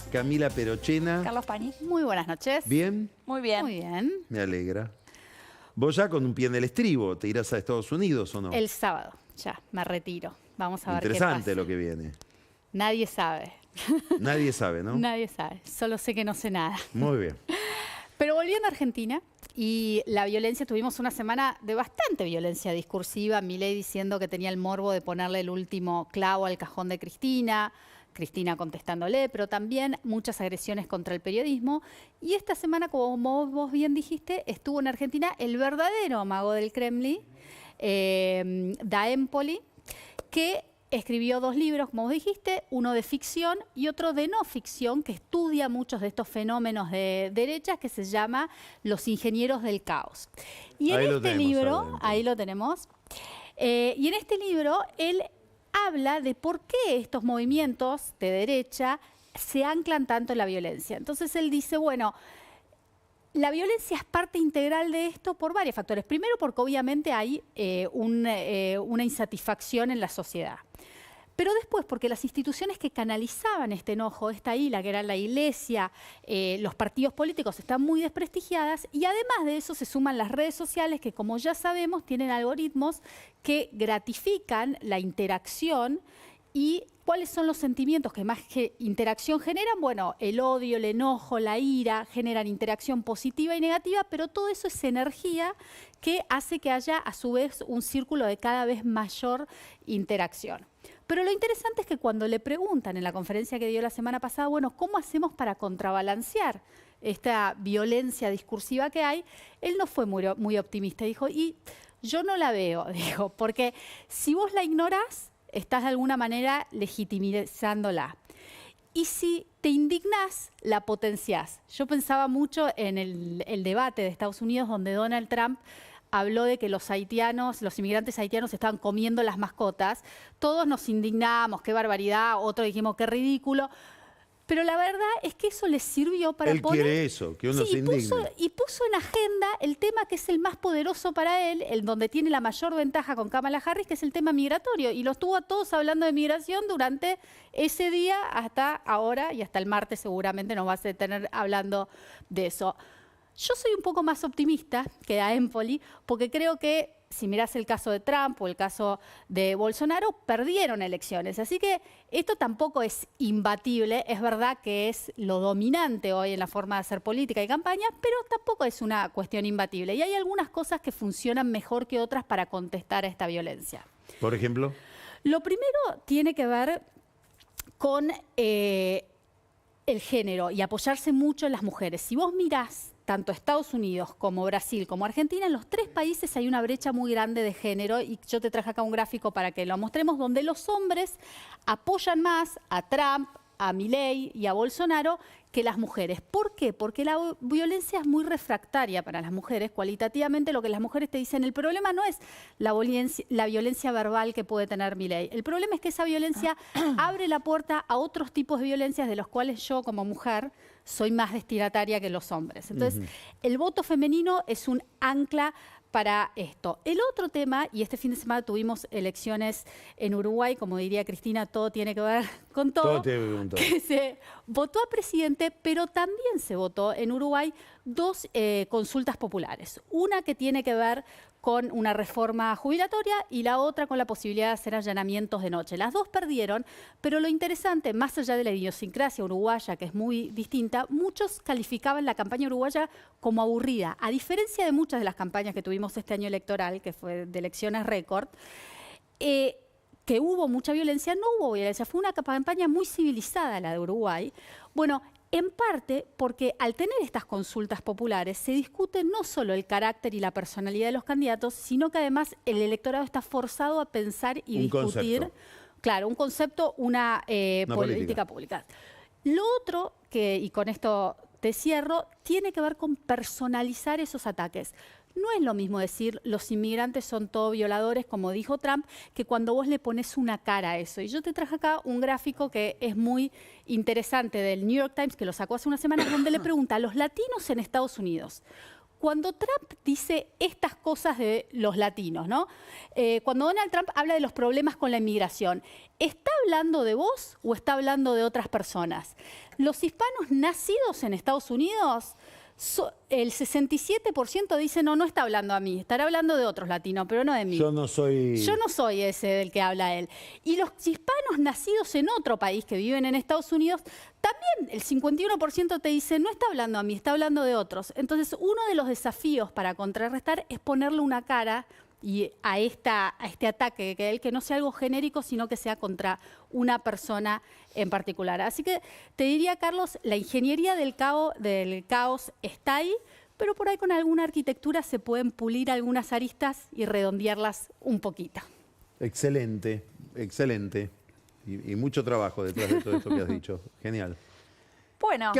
Camila Perochena. Carlos Pañi. Muy buenas noches. ¿Bien? Muy bien. Muy bien. Me alegra. Vos ya con un pie en el estribo, ¿te irás a Estados Unidos o no? El sábado, ya, me retiro. Vamos a ver qué Interesante pasa. lo que viene. Nadie sabe. Nadie sabe, ¿no? Nadie sabe. Solo sé que no sé nada. Muy bien. Pero volviendo a Argentina y la violencia, tuvimos una semana de bastante violencia discursiva. Milei diciendo que tenía el morbo de ponerle el último clavo al cajón de Cristina. Cristina contestándole, pero también muchas agresiones contra el periodismo. Y esta semana, como vos bien dijiste, estuvo en Argentina el verdadero mago del Kremlin, Da Empoli, que escribió 2 libros, como vos dijiste, uno de ficción y otro de no ficción, que estudia muchos de estos fenómenos de derechas, que se llama Los ingenieros del caos. Y en este libro, ahí lo tenemos, y en este libro él habla de por qué estos movimientos de derecha se anclan tanto en la violencia. Entonces él dice, bueno, la violencia es parte integral de esto por varios factores. Primero, porque obviamente hay una insatisfacción en la sociedad. Pero después, porque las instituciones que canalizaban este enojo, esta ira, que era la iglesia, los partidos políticos, están muy desprestigiadas. Y además de eso se suman las redes sociales que, como ya sabemos, tienen algoritmos que gratifican la interacción. ¿Y cuáles son los sentimientos que más interacción generan? Bueno, el odio, el enojo, la ira, generan interacción positiva y negativa, pero todo eso es energía que hace que haya, a su vez, un círculo de cada vez mayor interacción. Pero lo interesante es que cuando le preguntan en la conferencia que dio la semana pasada, bueno, ¿cómo hacemos para contrabalancear esta violencia discursiva que hay? Él no fue muy optimista. Dijo, y yo no la veo, dijo, porque si vos la ignorás, estás de alguna manera legitimizándola. Y si te indignás, la potenciás. Yo pensaba mucho en el debate de Estados Unidos donde Donald Trump habló de que los inmigrantes haitianos estaban comiendo las mascotas. Todos nos indignamos, qué barbaridad, otros dijimos qué ridículo. Pero la verdad es que eso les sirvió para poner... Él quiere eso, que uno se indigne. Y puso en agenda el tema que es el más poderoso para él, el donde tiene la mayor ventaja con Kamala Harris, que es el tema migratorio. Y los tuvo a todos hablando de migración durante ese día hasta ahora, y hasta el martes seguramente nos vas a tener hablando de eso. Yo soy un poco más optimista que Da Empoli, porque creo que si mirás el caso de Trump o el caso de Bolsonaro, perdieron elecciones. Así que esto tampoco es imbatible. Es verdad que es lo dominante hoy en la forma de hacer política y campaña, pero tampoco es una cuestión imbatible. Y hay algunas cosas que funcionan mejor que otras para contestar a esta violencia. Por ejemplo. Lo primero tiene que ver con el género y apoyarse mucho en las mujeres. Si vos mirás tanto Estados Unidos como Brasil como Argentina, en los 3 países hay una brecha muy grande de género y yo te traje acá un gráfico para que lo mostremos, donde los hombres apoyan más a Trump, a Milei y a Bolsonaro que las mujeres. ¿Por qué? Porque la violencia es muy refractaria para las mujeres. Cualitativamente lo que las mujeres te dicen, el problema no es la violencia verbal que puede tener Milei. El problema es que esa violencia abre la puerta a otros tipos de violencias de los cuales yo como mujer soy más destinataria que los hombres. Entonces, el voto femenino es un ancla para esto. El otro tema, y este fin de semana tuvimos elecciones en Uruguay, como diría Cristina, todo tiene que ver con todo. Todo tiene que ver con todo. Que se votó a presidente, pero también se votó en Uruguay 2 consultas populares. Una que tiene que ver con una reforma jubilatoria y la otra con la posibilidad de hacer allanamientos de noche. Las 2 perdieron, pero lo interesante, más allá de la idiosincrasia uruguaya, que es muy distinta, muchos calificaban la campaña uruguaya como aburrida. A diferencia de muchas de las campañas que tuvimos este año electoral, que fue de elecciones récord, que hubo mucha violencia, no hubo violencia, fue una campaña muy civilizada la de Uruguay. Bueno, en parte porque al tener estas consultas populares se discute no solo el carácter y la personalidad de los candidatos, sino que además el electorado está forzado a pensar y discutir. Concepto. Claro, un concepto, una política pública. Lo otro, y con esto te cierro, tiene que ver con personalizar esos ataques. No es lo mismo decir los inmigrantes son todos violadores, como dijo Trump, que cuando vos le pones una cara a eso. Y yo te traje acá un gráfico que es muy interesante del New York Times, que lo sacó hace unas semanas, donde le pregunta a los latinos en Estados Unidos, cuando Trump dice estas cosas de los latinos, ¿no? Cuando Donald Trump habla de los problemas con la inmigración, ¿está hablando de vos o está hablando de otras personas? Los hispanos nacidos en Estados Unidos, el 67% dice, no está hablando a mí, estará hablando de otros latinos, pero no de mí. Yo no soy Ese del que habla él. Y los hispanos nacidos en otro país que viven en Estados Unidos, también el 51% te dice, no está hablando a mí, está hablando de otros. Entonces, uno de los desafíos para contrarrestar es ponerle una cara a este ataque, que no sea algo genérico, sino que sea contra una persona en particular. Así que te diría, Carlos, la ingeniería del caos está ahí, pero por ahí con alguna arquitectura se pueden pulir algunas aristas y redondearlas un poquito. Excelente, excelente. Y mucho trabajo detrás de todo esto que has dicho. Genial. Bueno.